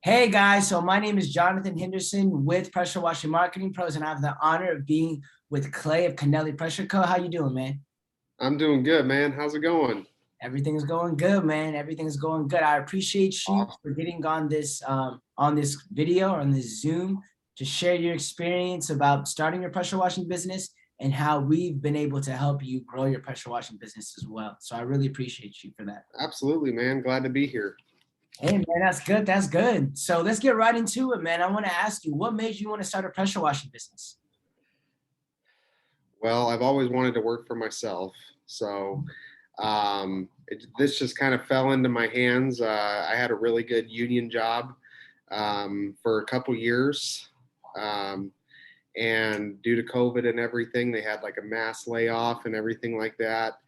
Hey guys, so my name is Jonathan Henderson with Pressure Washing Marketing Pros, and I have the honor of being with Clay of Kennelly Pressure Co. How you doing, man? I'm doing good, man. How's it going? Everything's going good, man. Everything's going good. I appreciate you Awesome. for getting on this video or on this Zoom to share your experience about starting your pressure washing business and how we've been able to help you grow your pressure washing business as well. So I really appreciate you for that. Absolutely, man. Glad to be here. Hey man, that's good. That's good. So let's get right into it, man. I want to ask you, what made you want to start a pressure washing business? Well, I've always wanted to work for myself. So this just kind of fell into my hands. I had a really good union job for a couple years. Um, and due to COVID and everything, they had like a mass layoff and everything like that.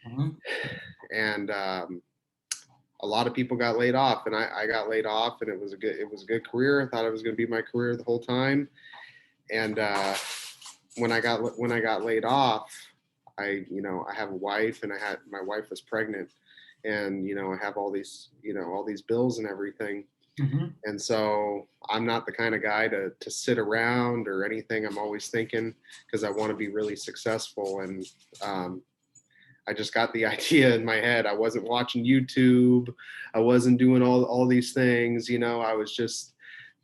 Mhm. And a lot of people got laid off, and I got laid off, and it was a good career. I thought it was going to be my career the whole time. And when I got laid off, I have a wife, and my wife was pregnant, and I have all these bills and everything. Mhm. And so I'm not the kind of guy to sit around or anything. I'm always thinking, because I want to be really successful. And um, I just got the idea in my head. I wasn't watching YouTube. I wasn't doing all these things. I was just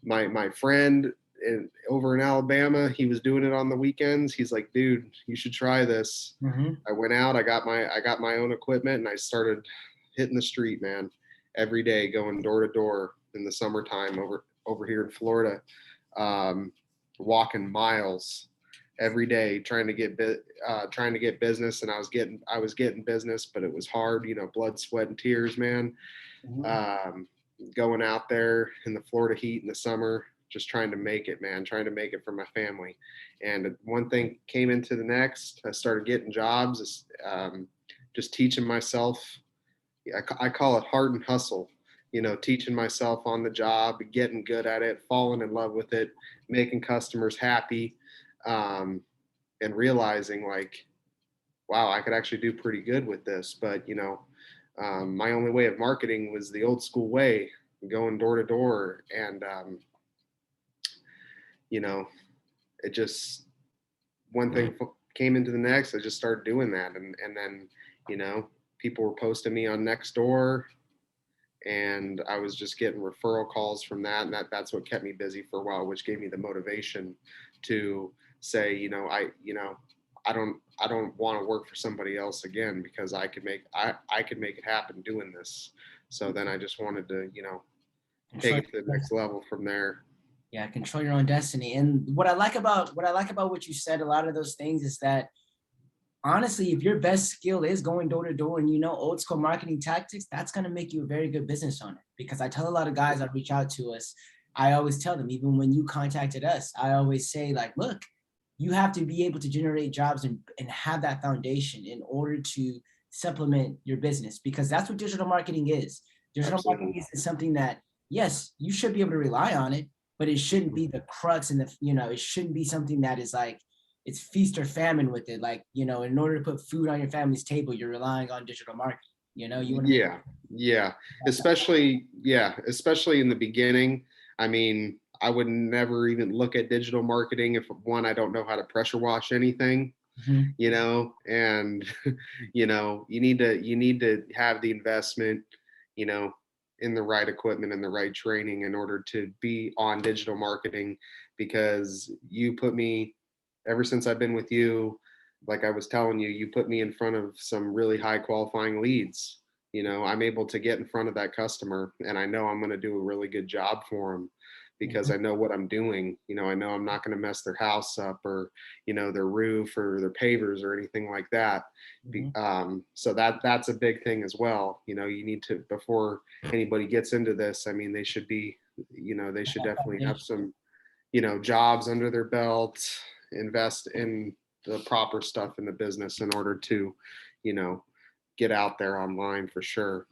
my friend over in Alabama. He was doing it on the weekends. He's like, dude, you should try this. Mhm. I went out. I got my own equipment, and I started hitting the street, man, every day, going door to door in the summertime over here in Florida, um, walking miles every day trying to get business. And I was getting business, but it was hard, blood, sweat, and tears, man. Mhm. um, Going out there in the Florida heat in the summer, just trying to make it, man, trying to make it for my family. And one thing came into the next. I started getting jobs, just teaching myself. I call it heart and hustle. Teaching myself on the job, getting good at it, falling in love with it, making customers happy, um, and realizing, like, wow, I could actually do pretty good with this. But my only way of marketing was the old school way, going door to door. And you know, it just one thing came into the next. I just started doing that, and then you know, people were posting me on Nextdoor, and I was just getting referral calls from that, and that's what kept me busy for a while, which gave me the motivation to say, I don't want to work for somebody else again, because I could make it happen doing this. So then I just wanted to, take Control it to the your next destiny. level from there. Yeah, control your own destiny. And what I like about what you said, a lot of those things is that honestly, if your best skill is going door to door and you know old school marketing tactics, that's going to make you a very good business owner. Because I tell a lot of guys that reach out to us, I always tell them, even when you contacted us, I always say, like, look, you have to be able to generate jobs and have that foundation in order to supplement your business, because that's what digital marketing is. Digital marketing Absolutely. is something that, yes, you should be able to rely on it, but it shouldn't Mhm. be the crux and it shouldn't be something that is like, it's feast or famine with it. Like, in order to put food on your family's table, you're relying on digital marketing. You want to make Yeah, yeah, that. especially in the beginning. I mean, I would never even look at digital marketing if, one, I don't know how to pressure wash anything, Mhm. and you need to have the investment, you know in the right equipment and the right training in order to be on digital marketing. Because you put me, ever since I've been with you, like I was telling you, you put me in front of some really high qualifying leads. I'm able to get in front of that customer, and I know I'm going to do a really good job for them, because Mhm. I know what I'm doing. I know I'm not going to mess their house up, or their roof or their pavers or anything like that. Mhm. So that's a big thing as well. You need to, before anybody gets into this, I mean, they should definitely have some, jobs under their belt, invest in the proper stuff in the business in order to, you know, get out there online for sure.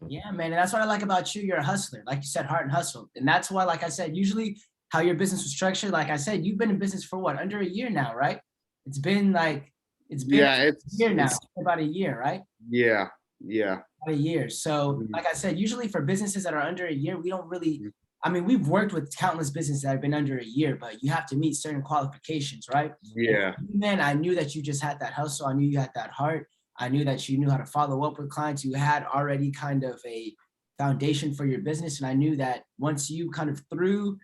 Yeah, man. And that's what I like about you. You're a hustler. Like you said, heart and hustle. And that's why, like I said, usually how your business was structured, like I said, you've been in business for what, under a year now, right? It's been like, it's been Yeah, a year now, about a year, right? yeah, yeah. About a year. So, Mhm. like I said, usually for businesses that are under a year, we don't really I mean, we've worked with countless businesses that have been under a year, but you have to meet certain qualifications, right? And Yeah. for you, man, I knew that you just had that hustle. I knew you had that heart. I knew that you knew how to follow up with clients. You had already kind of a foundation for your business. And I knew that once you kind of threw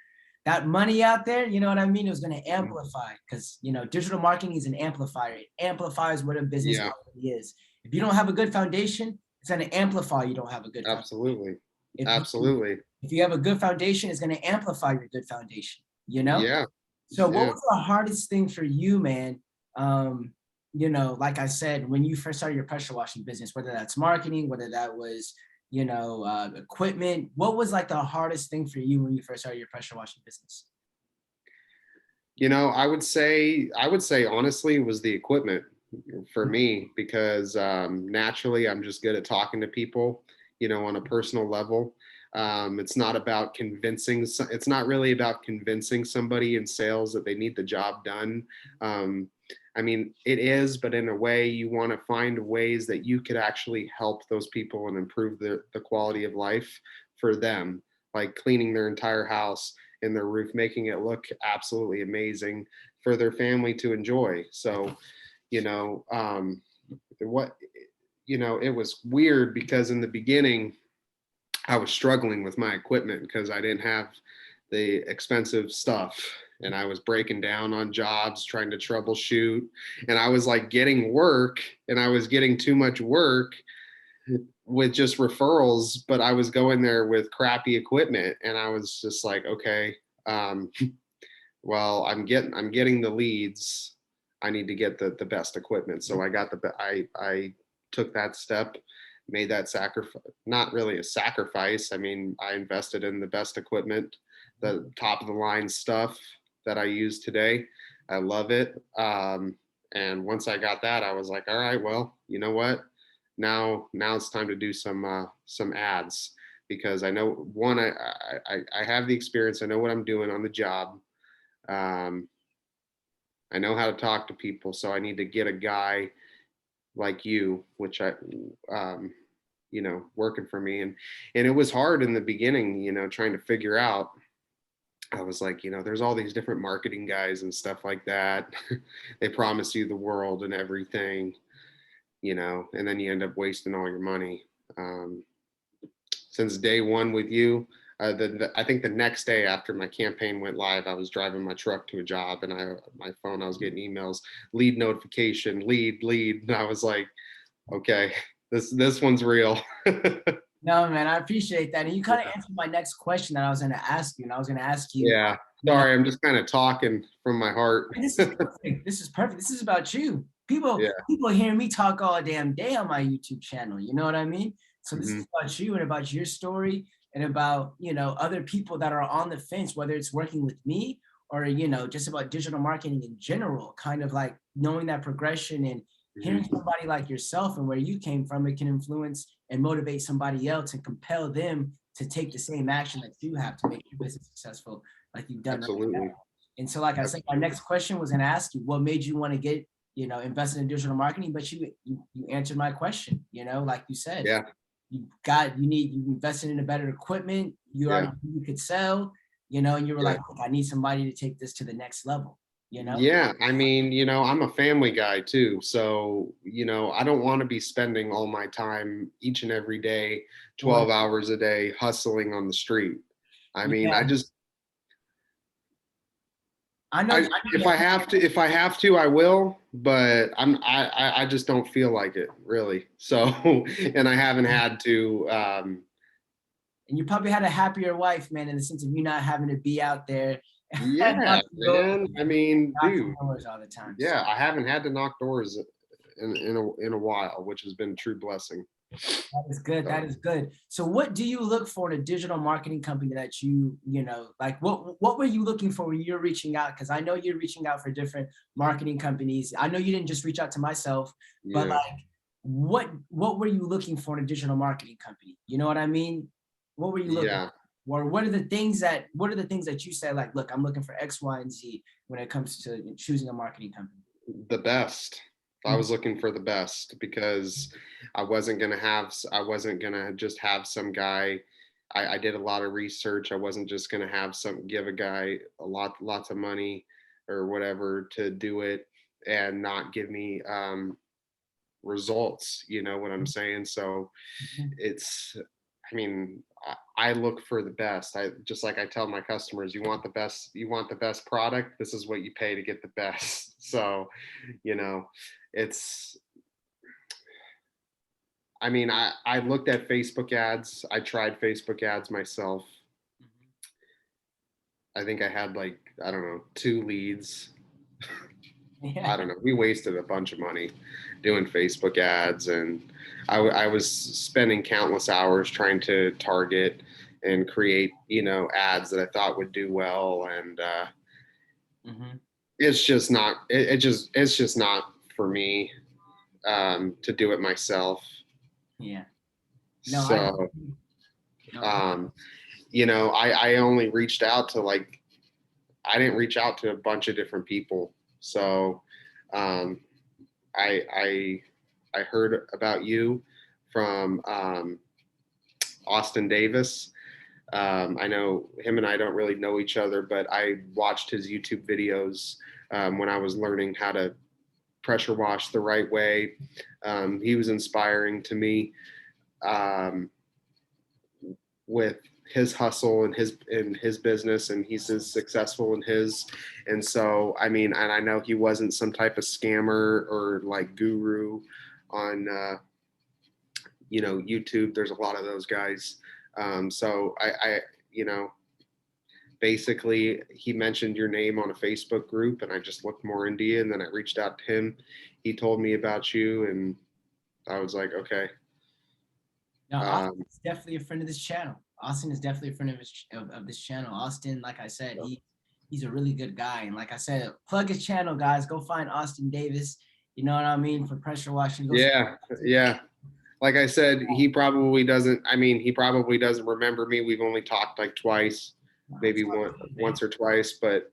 that money out there, you know what I mean? It was going to Mhm. amplify because, you know, digital marketing is an amplifier. It amplifies what a business Yeah, already is. If you don't have a good foundation, it's going to amplify you don't have a good foundation. absolutely. If you Absolutely. if you have a good foundation, it's going to amplify your good foundation, you know? Yeah. So what Yeah. was the hardest thing for you, man? Um, you know, like I said, when you first started your pressure washing business, whether that's marketing, whether that was, you know, equipment, what was like the hardest thing for you when you first started your pressure washing business? I would say honestly it was the equipment for me because naturally I'm just good at talking to people, on a personal level. It's not about it's not really about convincing somebody in sales that they need the job done. Um, I mean, it is, but in a way, you want to find ways that you could actually help those people and improve the quality of life for them, like cleaning their entire house in their roof, making it look absolutely amazing for their family to enjoy. So, you know, what, it was weird because in the beginning, I was struggling with my equipment because I didn't have the expensive stuff. And I was breaking down on jobs, trying to troubleshoot. And I was like getting work and I was getting too much work with just referrals, but I was going there with crappy equipment. And I was just like, okay, um, well, I'm getting the leads. I need to get the best equipment. So I took that step, made that sacrifice, not really a sacrifice. I mean, I invested in the best equipment, the top of the line stuff that I use today. I love it. And once I got that, I was like, all right, well, you know what? Now it's time to do some ads because I know one, I have the experience. I know what I'm doing on the job. um, I know how to talk to people, so I need to get a guy like you, which um, working for me, and it was hard in the beginning, trying to figure out. I was like, there's all these different marketing guys and stuff like that. They promise you the world and everything, and then you end up wasting all your money. Um, since day one with you. I think the next day after my campaign went live, I was driving my truck to a job, and my phone, I was getting emails, lead notification, lead, and I was like, okay, this one's real. No, man, I appreciate that. And you kind of Yeah. answered my next question that I was going to ask you. And I was going to ask you, Yeah. you know, Sorry, I'm just kind of talking from my heart. and this is perfect. This is perfect. This is about you. People, Yeah. people hear me talk all damn day on my YouTube channel. You know what I mean? So this Hmm. is about you and about your story and about, you know, other people that are on the fence, whether it's working with me or, you know, just about digital marketing in general, kind of like knowing that progression and hearing Hmm. somebody like yourself and where you came from, it can influence and motivate somebody else and compel them to take the same action that you have to make your business successful, like you've done right now. Absolutely. And so, like I said, my Absolutely. next question was going to ask you, what made you want to get, you know, invested in digital marketing? But you answered my question. You know, like you said, Yeah. you invested in a better equipment. You Yeah. already you could sell. You know, and you were Yeah. like, look, I need somebody to take this to the next level. You know, Yeah, I mean, I'm a family guy too. So, I don't want to be spending all my time each and every day, or 12 hours a day, hustling on the street. I mean, yeah, I know if that. I have to, I will, but I just don't feel like it really. So, and I haven't had to, And you probably had a happier wife, man, in the sense of you not having to be out there and yeah, have to go man. I mean, knocking dude, doors all the time. So yeah, I haven't had to knock doors in a while, which has been a true blessing. that is good. That So, is good. So what do you look for in a digital marketing company that you know, like what were you looking for when you're reaching out? Because I know you're reaching out for different marketing companies. I know you didn't just reach out to myself, but yeah, like what were you looking for in a digital marketing company? You know what I mean? What were you looking yeah. for? Or what are the things that you said, like, look, I'm looking for X, Y, and Z when it comes to choosing a marketing company? The best. I Mhm. was looking for the best because I wasn't gonna just have some guy, I did a lot of research. I wasn't just going to give a guy lots of money or whatever to do it and not give me results. You know what I'm saying? So Mhm. it's, I mean, I look for the best. I just, like I tell my customers, you want the best product. This is what you pay to get the best. So, you know, it's, I mean, I looked at Facebook ads. I tried Facebook ads myself. Mhm. I think I had like, I don't know, 2 leads. I Yeah. don't know. We wasted a bunch of money doing Facebook ads, and I was spending countless hours trying to target and create, ads that I thought would do well. And Mhm. it's just not. It's just not for me to do it myself. Yeah. No, I So, no. um, I only reached out to like I didn't reach out to a bunch of different people. So um, I heard about you from Austin Davis. I know him and I don't really know each other, but I watched his YouTube videos when I was learning how to pressure wash the right way. He was inspiring to me um, with his hustle and his business, and he's as successful in his. And so, I mean, and I know he wasn't some type of scammer or like guru on YouTube. There's a lot of those guys. So I basically he mentioned your name on a Facebook group, and I just looked more into you, and then I reached out to him. He told me about you, and I was like, okay. No, Austin um, is definitely a friend of this channel. Austin is definitely a friend of this channel. Austin, like I said, he's a really good guy. And like I said, plug his channel, guys. Go find Austin Davis. You know what I mean? For pressure washing. Go yeah, yeah. Like I said, he probably doesn't. I mean, he probably doesn't remember me. We've only talked like twice, it's maybe all good, man. once or twice. But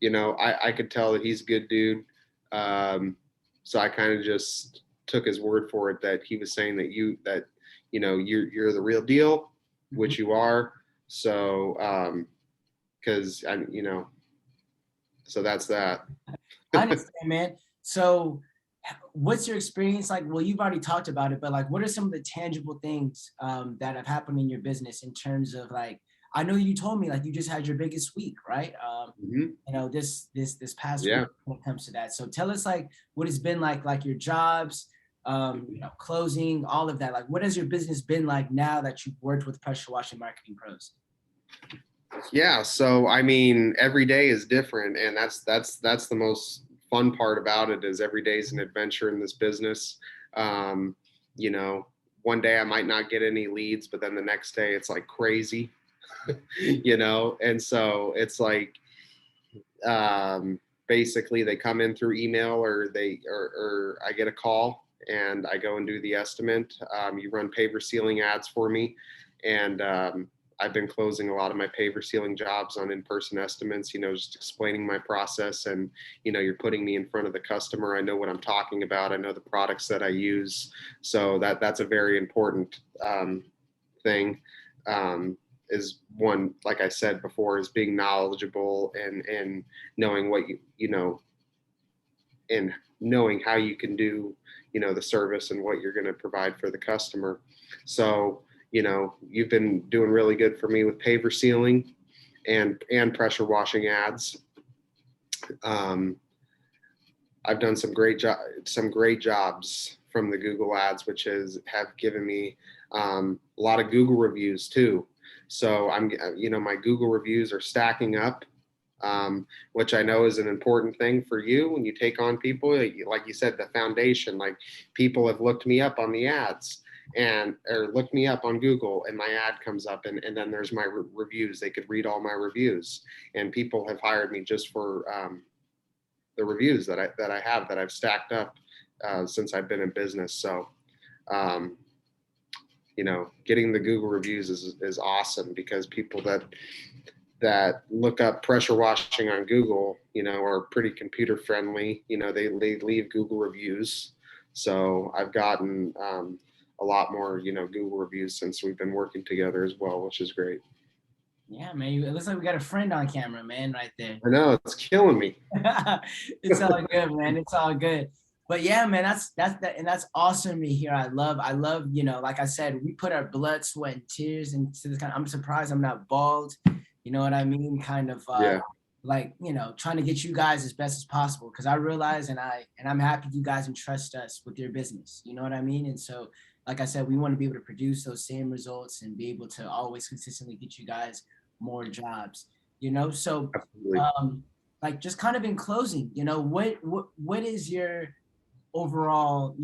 I could tell that he's a good dude. So I kind of just took his word for it that he was saying that you're the real deal, Mhm. which you are. So because I so that's that. I understand, man. So what's your experience like? Well, you've already talked about it, but like, what are some of the tangible things that have happened in your business in terms of like, I know you told me like you just had your biggest week, right? Mhm. This past week Yeah. when it comes to that. So tell us like what it's been like your jobs, closing, all of that. Like, what has your business been like now that you've worked with pressure washing marketing pros? Yeah, so I mean, every day is different, and that's the most fun part about it is every day is an adventure in this business. Um, you know, one day I might not get any leads, but then the next day it's like crazy, and so it's like basically they come in through email or I get a call and I go and do the estimate. You run paver sealing ads for me, and I've been closing a lot of my paver sealing jobs on in-person estimates, just explaining my process, and you're putting me in front of the customer. I know what I'm talking about. I know the products that I use. So that's a very important thing. Is one, like I said before, is being knowledgeable and knowing what and knowing how you can do, the service and what you're going to provide for the customer. So, you've been doing really good for me with paver sealing and pressure washing ads. Um, I've done some great jobs from the Google ads, which have given me a lot of Google reviews too. So my Google reviews are stacking up, which I know is an important thing for you when you take on people. Like you said, the foundation, like people have looked me up on the ads or looked me up on Google, and my ad comes up, and then there's my reviews. They could read all my reviews, and people have hired me just for the reviews that I've stacked up since I've been in business. So, um, getting the Google reviews is awesome because people that look up pressure washing on Google, are pretty computer friendly. They leave Google reviews. So I've gotten a lot more, Google reviews since we've been working together as well, which is great. Yeah, man. It looks like we got a friend on camera, man, right there. I know it's killing me. It's all good, man. It's all good. But yeah, man, and that's awesome to hear. I love, like I said, we put our blood, sweat, and tears into this kind. I'm surprised I'm not bald. You know what I mean? Kind of Yeah, like, trying to get you guys as best as possible. Cause I realize and I'm happy you guys entrust us with your business. You know what I mean? And so, like I said, we want to be able to produce those same results and be able to always consistently get you guys more jobs. So absolutely. um like just kind of in closing, what is your overall,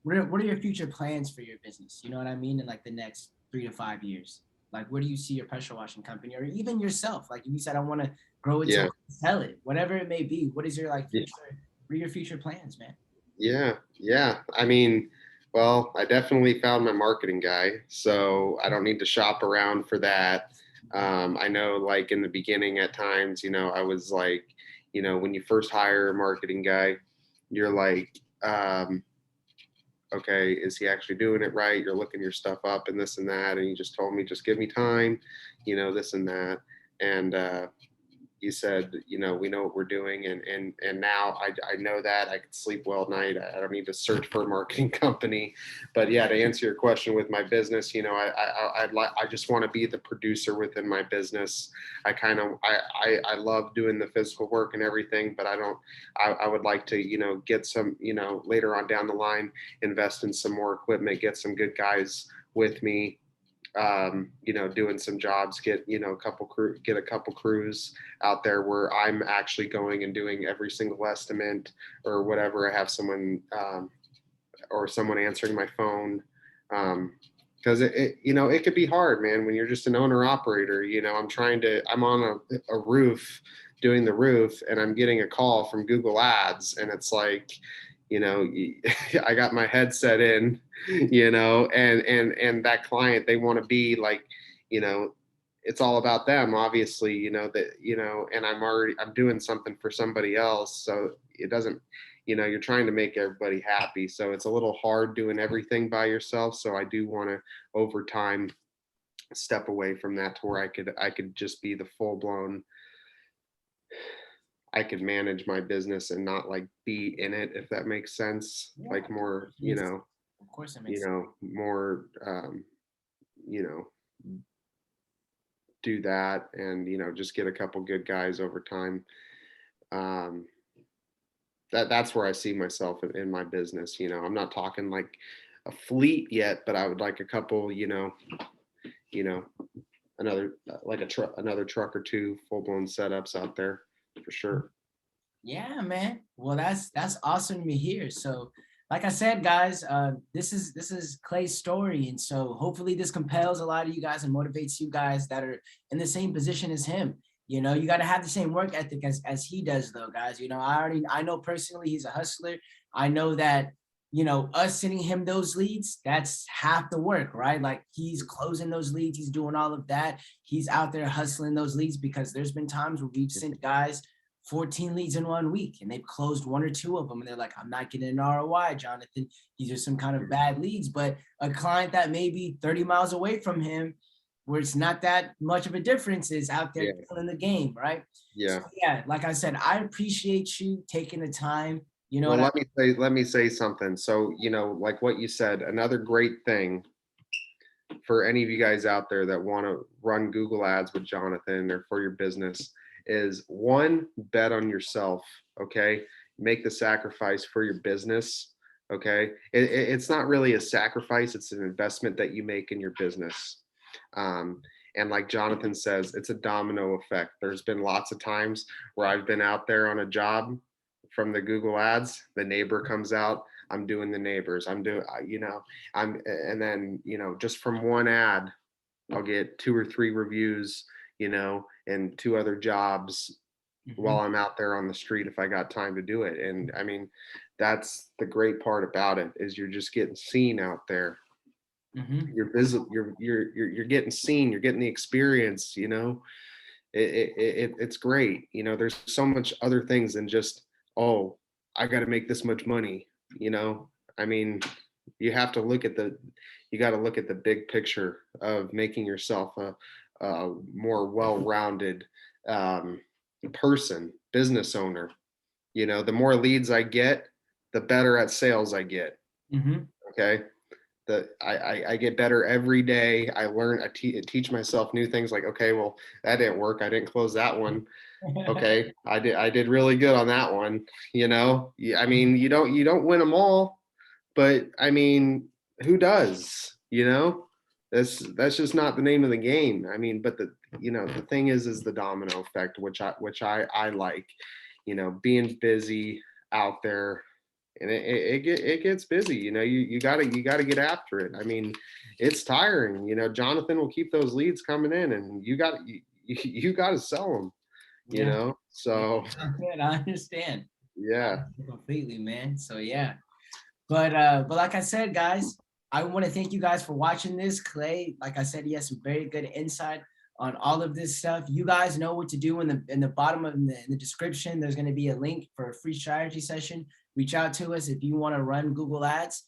what are your future plans for your business? You know what I mean? In like the next 3 to 5 years, like where do you see your pressure washing company or even yourself? Like you said, I want to grow it to Yeah. sell it, whatever it may be. What is your like Yeah. future? What are your future plans, man? Yeah. Yeah. I mean, well, I definitely found my marketing guy, so I don't need to shop around for that. I know, like in the beginning, at times, I was like, when you first hire a marketing guy, you're like, okay, is he actually doing it right? You're looking your stuff up and this and that, and you just told me, just give me time, this and that, and you said, we know what we're doing, and now I know that I can sleep well at night. I don't need to search for a marketing company. But yeah, to answer your question with my business, I just want to be the producer within my business. I love doing the physical work and everything, but I would like to, get some, later on down the line, invest in some more equipment, get some good guys with me, doing some jobs, get a couple crews out there where I'm actually going and doing every single estimate or whatever. I have someone, or someone answering my phone. Because it could be hard, man, when you're just an owner operator. I'm on a roof doing the roof, and I'm getting a call from Google Ads, and it's like, I got my headset in, and that client, they want to be like, you know, it's all about them, obviously, and I'm doing something for somebody else. So it doesn't, you're trying to make everybody happy. So it's a little hard doing everything by yourself. So I do want to, over time, step away from that to where I could just be the full blown, I could manage my business and not like be in it, if that makes sense. Yeah, Like more, of course it makes sense. more, you know, do that, and, just get a couple good guys over time. Um, that's where I see myself in my business. I'm not talking like a fleet yet, but I would like a couple, you know, another like another truck or two full blown setups out there for sure. Yeah, man. Well, that's awesome to hear. So, like I said, guys, this is Clay's story, and so hopefully this compels a lot of you guys and motivates you guys that are in the same position as him. You got to have the same work ethic as he does, though, guys. I know personally he's a hustler. I know that us sending him those leads, that's half the work, right? Like he's closing those leads, he's doing all of that. He's out there hustling those leads because there's been times where we've sent guys 14 leads in 1 week and they've closed one or two of them and they're like, I'm not getting an ROI, Jonathan. These are some kind of bad leads. But a client that may be 30 miles away from him, where it's not that much of a difference, is out there Yeah. killing the game, right? So Yeah. yeah, like I said, I appreciate you taking the time. You know Well, what I let me say something. So, like what you said, another great thing for any of you guys out there that want to run Google Ads with Jonathan or for your business is, one, bet on yourself. Okay. Make the sacrifice for your business. Okay. It's not really a sacrifice, it's an investment that you make in your business. Um, and like Jonathan says, it's a domino effect. There's been lots of times where I've been out there on a job from the Google Ads, the neighbor comes out, I'm doing the neighbors, I'm doing, and then, just from one ad, I'll get 2 or 3 reviews, and 2 other jobs while Mhm, I'm out there on the street if I got time to do it. And I mean, that's the great part about it, is you're just getting seen out there. mhm. You're visible, you're getting seen, you're getting the experience, it's great. There's so much other things than just, oh, I got to make this much money. I mean, You have to look at you got to look at the big picture of making yourself a more well-rounded person, business owner. You know, the more leads I get, the better at sales I get. Mhm. Okay. I get better every day. I learn, teach myself new things like, okay, well, that didn't work. I didn't close that one. Okay. I did really good on that one. You know, I mean, you don't win them all, but I mean, who does, you know? That's just not the name of the game. I mean, but the thing is the domino effect, which I like, being busy out there, and it gets busy. You gotta get after it. I mean, it's tiring. Jonathan will keep those leads coming in, and you got to sell them. Yeah. Yeah. So Good. I understand. I yeah, understand completely, man. So yeah. But like I said, guys, I want to thank you guys for watching this. Clay, like I said, he has some very good insight on all of this stuff. You guys know what to do in the bottom of in the description. There's going to be a link for a free strategy session. Reach out to us if you want to run Google Ads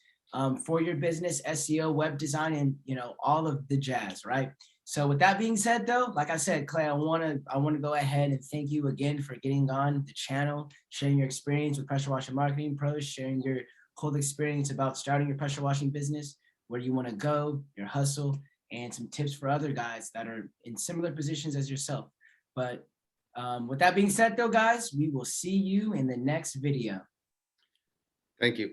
for your business, SEO, web design, and all of the jazz, right? So with that being said, though, like I said, Clay, I want to go ahead and thank you again for getting on the channel, sharing your experience with Pressure Washing Marketing Pros, sharing your whole experience about starting your pressure washing business, where you want to go, your hustle, and some tips for other guys that are in similar positions as yourself. But with that being said, though, guys, we will see you in the next video. thank you.